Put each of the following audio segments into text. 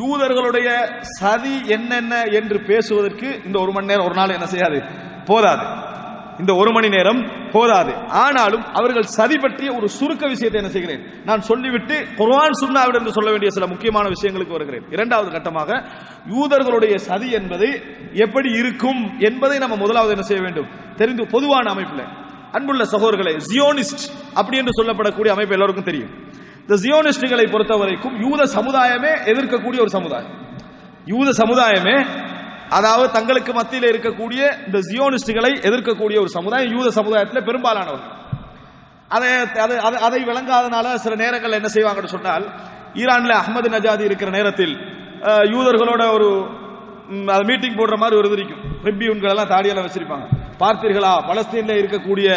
யூதர்களுடைய சதி என்னென்ன என்று பேசுவதற்கு இந்த ஒரு மணி நேரம் ஒரு நாள் என்ன செய்யாது, போதாது. இந்த ஒரு மணி நேரம் போதாது. ஆனாலும் அவர்கள் சதி பற்றிய ஒரு சுருக்க விஷயத்தை என்ன செய்கிறேன் நான் சொல்லிவிட்டு குர்ஆன் சுன்னாவிடம் சொல்ல வேண்டிய சில முக்கியமான விஷயங்களுக்கு வருகிறேன். இரண்டாவது கட்டமாக யூதர்களுடைய சதி என்பது எப்படி இருக்கும் என்பதை நம்ம முதலாவது என்ன செய்ய வேண்டும் தெரிந்து, பொதுவான அமைப்பில். அன்புள்ள சகோதரர்களே, ஜியோனிஸ்ட் அப்படி என்று சொல்லப்படக்கூடிய அமைப்பு எல்லாருக்கும் தெரியும். இந்த ஜியோனிஸ்டுகளை பொறுத்தவரைக்கும் யூத சமுதாயமே எதிர்க்கக்கூடிய ஒரு சமுதாயம். யூத சமுதாயமே, அதாவது தங்களுக்கு மத்தியில் இருக்கக்கூடிய இந்த ஜியோனிஸ்டுகளை எதிர்க்கக்கூடிய ஒரு சமுதாயம் யூத சமுதாயத்தில் பெரும்பாலானவர்கள். அதை விளங்காதனால சில நேரங்கள் என்ன செய்வாங்கன்னு சொன்னால், ஈரான்ல அஹ்மது நஜாதி இருக்கிற நேரத்தில் யூதர்களோட ஒரு மீட்டிங் போடுற மாதிரி ஒரு இருக்கும். ட்ரிபியூன்கள் எல்லாம் தாடியெல்லாம் வச்சிருப்பாங்க. பார்த்தீர்களா, பலஸ்தீன்ல இருக்கக்கூடிய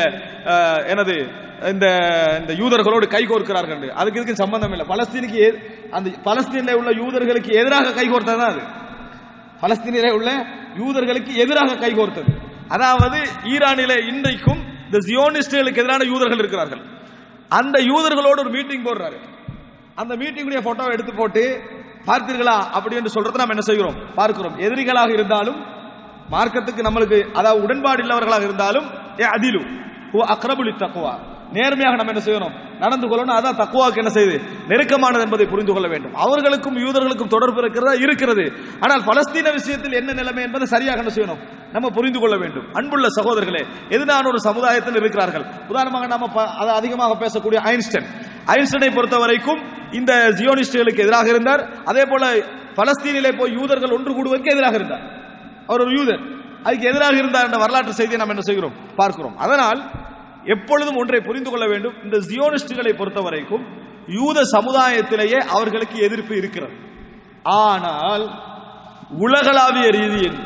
எனது இந்த யூதர்களோடு கைகோர்க்கிறார்கள். அதுக்கு இதுக்கு சம்பந்தம் இல்லை. பலஸ்தீனுக்கு அந்த பலஸ்தீன்ல உள்ள யூதர்களுக்கு எதிராக கைகோர்த்ததான் அது. பலஸ்தீனிலே உள்ள யூதர்களுக்கு எதிராக கைகோர்த்தது. அதாவது ஈரானிலே இன்றைக்கும் இந்த ஜியோனிஸ்டுகளுக்கு எதிரான யூதர்கள் இருக்கிறார்கள். அந்த யூதர்களோடு ஒரு மீட்டிங் போடுறாரு. அந்த மீட்டிங்குடைய போட்டோவை எடுத்து போட்டு பார்த்தீர்களா அப்படி என்று சொல்றதை நாம் என்ன செய்கிறோம் பார்க்கிறோம். எதிரிகளாக இருந்தாலும் மார்க்கத்துக்கு நம்மளுக்கு அதாவது உடன்பாடு இல்லவர்களாக இருந்தாலும் அதிலும் அக்ரபுலி தக்குவா, நேர்மையாக நம்ம என்ன செய்யணும் நடந்து கொள்ளணும். அதான் தக்குவாக்கு என்ன செய்யுது நெருக்கமானது என்பதை புரிந்து கொள்ள வேண்டும். அவர்களுக்கும் யூதர்களுக்கும் தொடர்பு இருக்கிறது. ஆனால் பலஸ்தீன விஷயத்தில் என்ன நிலைமை என்பதை சரியாக என்ன செய்யணும் நம்ம புரிந்து கொள்ள வேண்டும். அன்புள்ள சகோதரர்களே, எதிரான ஒரு சமுதாயத்தில் இருக்கிறார்கள். உதாரணமாக நாம அதை அதிகமாக பேசக்கூடிய ஐன்ஸ்டைனை பொறுத்த வரைக்கும் இந்த ஜியோனிஸ்டுகளுக்கு எதிராக இருந்தார். அதே போல பலஸ்தீனிலே போய் யூதர்கள் ஒன்று கூடுவதற்கு எதிராக இருந்தார். அவர் ஒரு யூதர், அதுக்கு எதிராக இருந்தார் என்ற வரலாற்று செய்தியை நாம் என்ன செய்கிறோம் பார்க்கிறோம். அதனால் எப்பொழுதும் ஒன்றை புரிந்து கொள்ள வேண்டும், இந்த ஜியோனிஸ்டுகளை பொறுத்தவரைக்கும் யூத சமுதாயத்திலேயே அவர்களுக்கு எதிர்ப்பு இருக்கிறது. ஆனால் உலகளாவிய ரீதியில்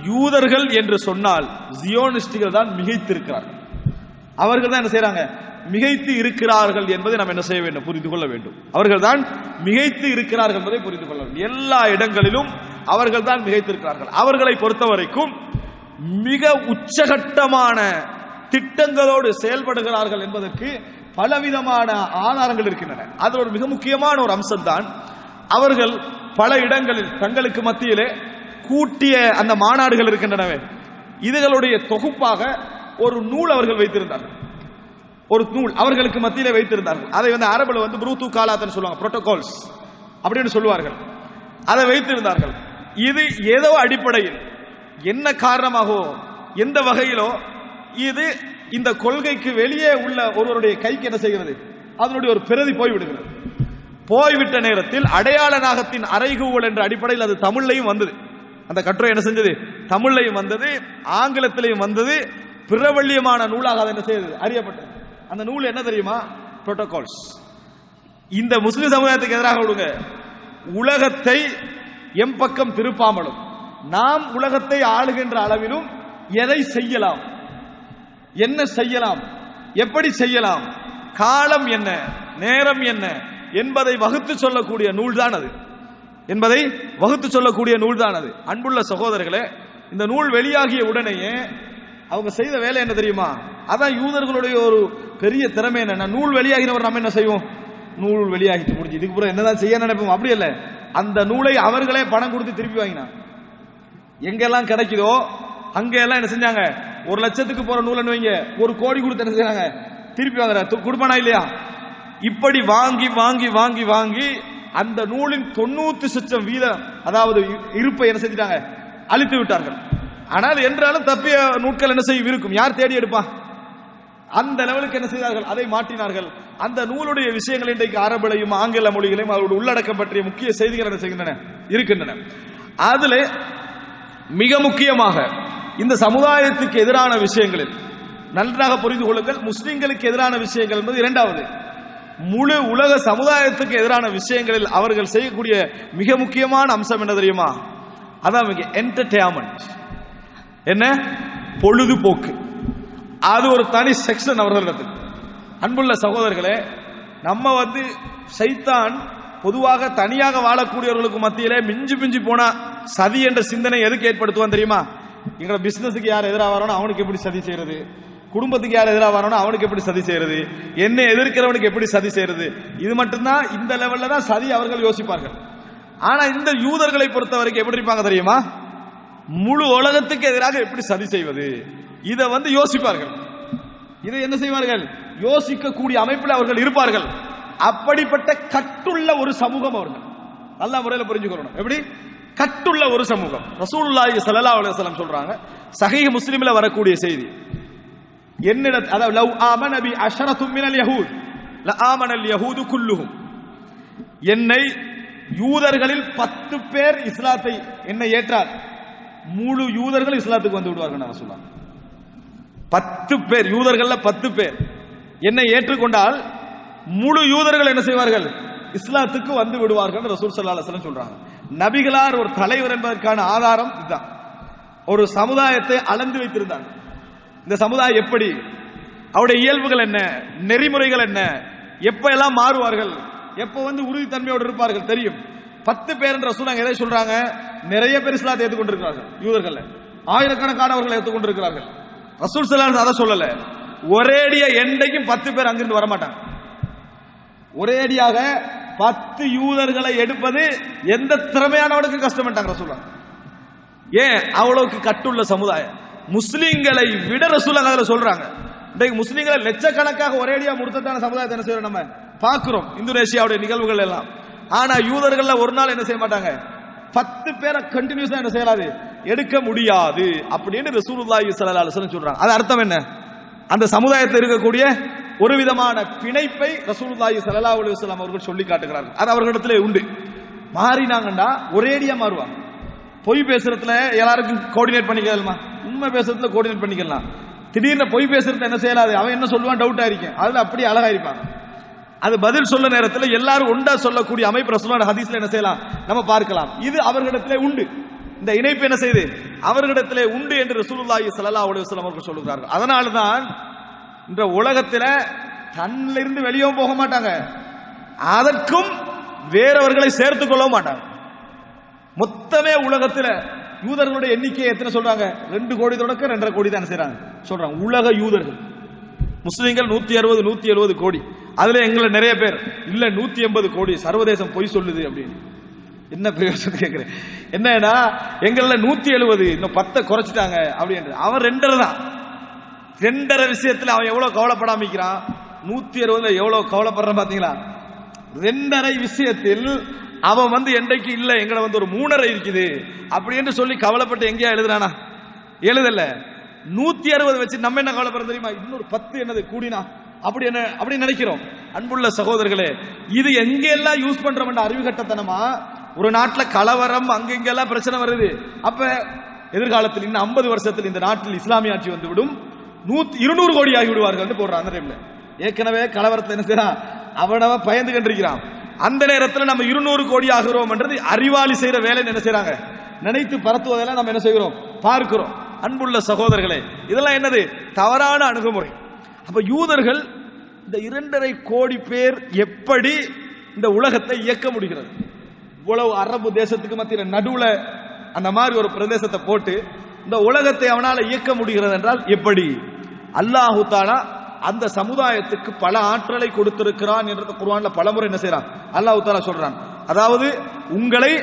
யூதர்கள் என்று சொன்னால் ஜியோனிஸ்டுகள் தான் மிகைத்திருக்கிறார்கள். அவர்கள் தான் என்ன செய்யறாங்க மிகைத்து இருக்கிறார்கள் என்பதை நாம் என்ன செய்ய வேண்டும் புரிந்து கொள்ள வேண்டும். அவர்கள் தான் மிகைத்து இருக்கிறார்கள் என்பதை புரிந்து கொள்ள வேண்டும். எல்லா இடங்களிலும் அவர்கள் தான் மிகைத்திருக்கிறார்கள். அவர்களை பொறுத்தவரைக்கும் மிக உச்சகட்டமான திட்டங்களோடு செயல்படுகிறார்கள் என்பதற்கு பலவிதமான ஆதாரங்கள் இருக்கின்றன. அது ஒரு மிக முக்கியமான ஒரு அம்சம்தான், அவர்கள் பல இடங்களில் தங்களுக்கு மத்தியிலே கூட்டிய அந்த மாநாடுகள் இருக்கின்றனவே, இதுகளுடைய தொகுப்பாக ஒரு நூல் அவர்கள் வைத்திருந்தார்கள். ஒரு நூல் அவர்களுக்கு மத்தியிலே வைத்திருந்தார்கள். அதை அரபுல புரூத்து காலாத்னு சொல்லுவாங்க, புரோட்டோகால்ஸ் அப்படின்னு சொல்லுவார்கள். அதை வைத்திருந்தார்கள். இது ஏதோ அடிப்படையில் என்ன காரணமாகவோ எந்த வகையிலோ இது இந்த கொள்கைக்கு வெளியே உள்ள ஒருவருடைய கைக்கு என்ன செய்கிறது, அதனுடைய ஒரு பிரதி போய்விடுகிறது. போய்விட்ட நேரத்தில் அடையாள நாகத்தின் அறைகூவல் என்ற அடிப்படையில் அது தமிழ்லையும் வந்தது. அந்த கட்டுரை என்ன செஞ்சது தமிழ்லையும் வந்தது, ஆங்கிலத்திலையும் வந்தது. பிரபல்யமான நூலாக அது என்ன செய்தது அறியப்பட்டது. அந்த நூல் என்ன தெரியுமா, புரோட்டோகால்ஸ். இந்த முஸ்லிம் சமுதாயத்துக்கு எதிராக விடுங்க, உலகத்தை எம்பக்கம் திருப்பாமலும் நாம் உலகத்தை ஆளுகின்ற அளவிலும் எதை செய்யலாம், என்ன செய்யலாம், எப்படி செய்யலாம், காலம் என்ன, நேரம் என்ன என்பதை வகுத்து சொல்லக்கூடிய நூல் தான் அது. என்பதை வகுத்து சொல்லக்கூடிய நூல் தான் அது. அன்புள்ள சகோதரர்களே, இந்த நூல் வெளியாகிய உடனேயே அவங்க செய்த வேலை என்ன தெரியுமா, அதான் யூதர்களுடைய ஒரு பெரிய திறமை என்ன, நூல் வெளியாகினவர் நம்ம என்ன செய்வோம், நூல் வெளியாகிட்டு முடிஞ்சு இதுக்கு பிறகு என்னதான் செய்ய நினைப்போம். அப்படி இல்லை, அந்த நூலை அவர்களே பணம் கொடுத்து திருப்பி வாங்கினாங்க. எங்கெல்லாம் கிடைக்குதோ அங்கெல்லாம் என்ன செஞ்சாங்க, 1 லட்சத்துக்கு போற நூல் வைங்க, 1 கோடி கொடுத்து என்ன செய்யறாங்க திருப்பி வாங்குற கொடுப்பானா இல்லையா. இப்படி வாங்கி வாங்கி வாங்கி வாங்கி அந்த நூலின் 90% வீதம் அதாவது இருப்பை என்ன செஞ்சிட்டாங்க அழித்து விட்டார்கள். ஆனால் என்றாலும் தப்பிய நூட்கள் என்ன செய்யும் இருக்கும், யார் தேடி எடுப்பா, அந்த லெவலுக்கு என்ன செய்தார்கள், அதை மாற்றினார்கள். அந்த நூலுடைய விஷயங்கள் இன்றைக்கு அரபிலையும் ஆங்கில மொழிகளையும் அவருடைய உள்ளடக்கம் பற்றிய முக்கிய செய்திகள் என்ன செய்கின்றன இருக்கின்றன. அதுல மிக முக்கியமாக இந்த சமுதாயத்துக்கு எதிரான விஷயங்களில் நன்றாக புரிந்து கொள்ளுங்கள், முஸ்லிம்களுக்கு எதிரான விஷயங்கள் என்பது இரண்டாவது. முழு உலக சமுதாயத்துக்கு எதிரான விஷயங்களில் அவர்கள் செய்யக்கூடிய மிக முக்கியமான அம்சம் என்ன தெரியுமா, அதான் என்டர்டெயின்மெண்ட், என்ன பொழுதுபோக்கு. அது ஒரு தனி செக்ஷன் அவர்களிடத்தில். அன்புள்ள சகோதரர்களே, நம்ம சைத்தான் பொதுவாக தனியாக வாழக்கூடியவர்களுக்கு மத்தியிலே மிஞ்சி மிஞ்சி போனா சதி என்ற சிந்தனை எதுக்கு ஏற்படுத்துவான் தெரியுமா, எங்களோட பிசினஸுக்கு யார் எதிராக வரணும் அவனுக்கு எப்படி சதி செய்யறது, குடும்பத்துக்கு யார் எதிராக வரணும் அவனுக்கு எப்படி சதி செய்யறது, என்னை எதிர்க்கிறவனுக்கு எப்படி சதி செய்யறது, இது மட்டும்தான் இந்த லெவல்ல தான் சதி அவர்கள் யோசிப்பார்கள். ஆனா இந்த யூதர்களை பொறுத்த வரைக்கும் எப்படி இருப்பாங்க தெரியுமா? முழு உலகத்துக்கு எதிராக எப்படி சதி செய்வது, இதை யோசிப்பார்கள். இதை என்ன செய்வார்கள்? யோசிக்கக்கூடிய அமைப்பில் அவர்கள் இருப்பார்கள். அப்படிப்பட்ட கட்டுள்ள ஒரு சமூகம் அவர்கள். நல்ல முறையில் புரிஞ்சுக்கணும். எப்படி கட்டுள்ள ஒரு சமூகம். ரசூலுல்லாஹி ஸல்லல்லாஹு அலைஹி வஸல்லம் சொல்றாங்க, சஹீஹ் முஸ்லிம்ல வரக்கூடிய செய்தி, என்னிடத்தில் அதாவது லவ் ஆமன பி அஷரத்தும் மினல் யஹூத் லஆமனல் யஹூது குல்லுஹும், என்னை யூதர்களில் 10 பேர் இஸ்லாத்தை என்னை ஏற்றால் முழு யூதர்கள் இஸ்லாத்துக்கு வந்து விடுவார்கள். நான் சொல்றேன் 10 பேர், யூதர்கள்ல 10 பேர் என்னை ஏற்றுக்கொண்டால் முழு யூதர்கள் என்ன செய்வார்கள்? இஸ்லாத்துக்கு வந்து விடுவார்கள் ரசூல் ஸல்லல்லாஹு அலைஹி வஸல்லம் சொல்றாங்க. நபிகளார் ஒரு தலைவர் என்பதற்கான ஆதாரம் இதுதான். ஒரு சமுதாயத்தை அளந்து வைத்திருந்தாங்க. இந்த சமுதாயம் எப்படி, அவருடைய இயல்புகள் என்ன, நெறிமுறைகள் என்ன, எப்ப எல்லாம் மாறுவார்கள், எப்ப உறுதித்தன்மையோடு இருப்பார்கள் தெரியும். 10 பேர் என்ற ரசூல் எதை சொல்றாங்க? நிறைய பேர் இஸ்லாத்தை ஏற்றுக்கொண்டிருக்கிறார்கள். யூதர்கள் ஆயிரக்கணக்கானவர்கள் ஏற்றுக்கொண்டிருக்கிறார்கள். ரசூல் ஸல்லல்லாஹு அலைஹி வஸல்லம் அதை சொல்லல. ஒரேடிய எண்டைக்கும் 10 பேர் அங்கிருந்து வரமாட்டாங்க. ஒரேடியாக 10 யூதர்களை எடுப்பது எந்த திறமையானவனுக்கும் கஷ்டப்பட்டாங்க ரசூலுல்லாஹ். ஏன்? அவ்வளவுக்கு கட்டுள்ள சமுதாயம். முஸ்லிம்களை விட ரசூலுல்லாஹ் அதுல சொல்றாங்க. இன்றைக்கு முஸ்லிம்களை லட்சக்கணக்காக ஒரேடியா முர்த்தத்தான சமுதாயத்தை என்ன செய்யறோம், நம்ம பார்க்கிறோம் இந்தோனேஷியாவுடைய நிகழ்வுகள் எல்லாம். ஆனா யூதர்கள்ல ஒரு நாள் என்ன செய்ய மாட்டாங்க, 10 பேரை கண்டினியூஸா என்ன செய்யலாது, எடுக்க முடியாது அப்படின்னு ரசூலுல்லாஹி ஸல்லல்லாஹு அலைஹி வஸல்லம் சொல்றாங்க. அது அர்த்தம் என்ன? அந்த சமுதாயத்தில் இருக்கக்கூடிய ஒரு விதமான பிணைப்பை ரசூலுல்லாஹி ஸல்லல்லாஹு அலைஹி வஸல்லம் அவர்கள் சொல்லி காட்டுகிறார்கள். அது அவர்களிடத்திலே உண்டு. மாறினாங்கன்னா ஒரேடியா மாறுவாங்க. பொய் பேசுறதுல எல்லாருக்கும் கோஆர்டினேட் பண்ணிக்கலாமா? உண்மை பேசுறதுல கோஆர்டினேட் பண்ணிக்கலாம். திடீர்னு பொய் பேசுறது என்ன செய்யலாது, அவன் என்ன சொல்லுவான் டவுட் ஆயிருக்கும். அதுல அப்படி அழகா இருப்பாங்க. அது பதில் சொல்ல நேரத்தில் எல்லாரும் ஒன்றா சொல்லக்கூடிய அமைப்பு ரசூலுல்லாஹ் ஹதீஸ்ல என்ன செய்யலாம், நம்ம பார்க்கலாம். இது அவர்களிடத்திலே உண்டு. இந்த இணைப்பு என்ன செய்யுது, அவர்களிடத்திலே உண்டு என்று ரசூலுல்லாஹி ஸல்லல்லாஹு அலைஹி வஸல்லம் அவர்கள் சொல்லுகிறார்கள். அதனால தான் இந்த உலகத்துல தன்னிலிருந்து வெளியே போக மாட்டாங்க, அதற்கும் வேறவர்களை சேர்த்துக் கொள்ள மாட்டாங்க. மொத்தமே உலகத்துல யூதர்களுடைய எண்ணிக்கை எத்தனை சொல்றாங்க? 2 கோடி தொடக்க 2.5 கோடி தான் செய்றாங்க சொல்றாங்க. உலக யூதர்கள் முஸ்லிம்கள் 160 170 கோடி. அதுல எங்களை நிறைய பேர் இல்ல 180 கோடி, சர்வதேசம் பொய் சொல்லுது அப்படின்னு. என்ன பிரயோஜனம் கேட்கிறேன்? என்னன்னா எங்கள 170, இன்னும் 10 குறைச்சிட்டாங்க அப்படின்னு. அவன் 2.5 தான். 2.5 விஷயத்துல அவன் எவ்வளவு கவலைப்படாமிக்கிறான், 160 எவ்வளவு கவலைப்படுறான் பாத்தீங்களா? 2.5 விஷயத்தில் அவன் என்றைக்கு இல்ல எங்களை ஒரு 3.5 இருக்குது அப்படி என்று சொல்லி கவலைப்பட்டு எங்கேயா எழுதுறானா? எழுதல. 160 வச்சு நம்ம என்ன கவலைப்படுறது தெரியுமா? இன்னொரு 10 என்னது கூடினா அப்படி நினைக்கிறோம். அன்புள்ள சகோதரர்களே, இது எங்கெல்லாம் யூஸ் பண்றோம் அறிவு கட்டத்தனமா. ஒரு நாட்டில் கலவரம் அங்கெங்கெல்லாம் பிரச்சனை வருது. அப்ப எதிர்காலத்தில் இன்னும் 50 வருஷத்தில் இந்த நாட்டில் இஸ்லாமிய ஆட்சி வந்துவிடும், 200 கோடி ஆகி விடுவார்கள் போடுறான். அந்த டைம்ல ஏற்கனவே கலவரத்தை என்ன செய்யறான், அவனவ பயந்து கண்டிருக்கிறான். அந்த நேரத்தில் நம்ம 200 கோடி ஆகிறோம் என்றது அறிவாளி செய்யற வேலை என்ன செய்யறாங்க, நினைத்து பரத்துவதெல்லாம் நம்ம என்ன செய்கிறோம், பார்க்கிறோம். அன்புள்ள சகோதரர்களே, இதெல்லாம் என்னது, தவறான அணுகுமுறை. அப்ப யூதர்கள் இந்த 2.5 கோடி பேர் எப்படி இந்த உலகத்தை இயக்க முடிகிறது? இவ்வளவு அரபு தேசத்துக்கு மத்தியில் நடுவுல அந்த மாதிரி ஒரு பிரதேசத்தை போட்டு இந்த உலகத்தை அவனால இயக்க முடிகிறது என்றால் எப்படி? அல்லாஹு தஆலா அந்த சமுதாயத்துக்கு பல ஆற்றலை கொடுத்திருக்கிறான் என்று குர்ஆன்ல பலமுறை என்ன செய்றான், அல்லாஹு தஆலா சொல்றான். அதாவது உங்களை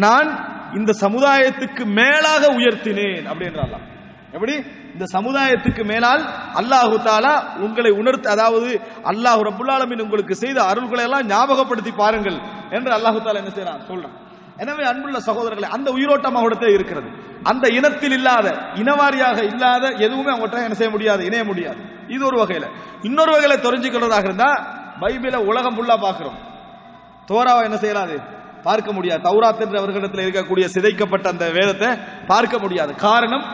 நான் இந்த சமுதாயத்துக்கு மேலாக உயர்த்தினேன் அப்படின்றான். எப்படி? இந்த சமுதாயத்துக்கு மேலால் அல்லாஹு தஆலா உங்களை உணர்த்த, அதாவது அல்லாஹ் ரப்பல் ஆலமீன் உங்களுக்கு செய்த அருள்களை எல்லாம் ஞாபகப்படுத்தி பாருங்கள் என்று அல்லாஹு தஆலா என்ன செய்றான், சொல்றான். எனவே அன்புள்ள சகோதரர்களே, அந்த உயிரோட்டம் அவங்கள்ட்ட இருக்கிறது. அந்த இனத்தில் இல்லாத, இனவாரியாக இல்லாத எதுவுமே அவங்கள்ட்ட என்ன செய்ய முடியாது, இணைய முடியாது. இது ஒரு வகையில. இன்னொரு வகையில தெரிஞ்சுக்கிறதாக இருந்தா, பைபிளை உலகம் ஃபுல்லா பார்க்கிறோம், தோராவை என்ன செய்யலாது, பார்க்க முடியாது. தௌராத் என்ற அவர்களிடத்தில் இருக்கக்கூடிய சிதைக்கப்பட்ட அந்த வேதத்தை பார்க்க முடியாது. காரணம்,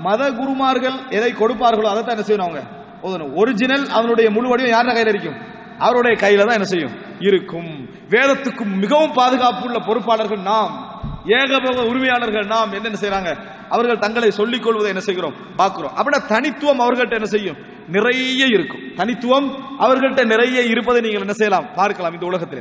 மத குருமார்கள் எதை கொடுப்பார்களோ அதை தான் என்ன செய்யணும், அவங்க ஓதணும். ஒரிஜினல் அவனுடைய முழு வடிவம் யார கையில இருக்கும், அவருடைய கையில தான் என்ன செய்யும், இருக்கும். வேதத்துக்கு மிகவும் பாதுகாப்பு உள்ள பொறுப்பாளர்கள் நாம், ஏகபோக உரிமையாளர்கள் நாம். என்ன செய்யறாங்க, அவர்கள் தங்களை சொல்லிக் கொள்வதை என்ன செய்கிறோம், பார்க்கிறோம். அப்படின்னா தனித்துவம் அவர்கள்ட்ட என்ன செய்யும், நிறைய இருக்கும். தனித்துவம் அவர்கள்ட்ட நிறைய இருப்பதை நீங்கள் என்ன செய்யலாம், பார்க்கலாம் இந்த உலகத்திலே.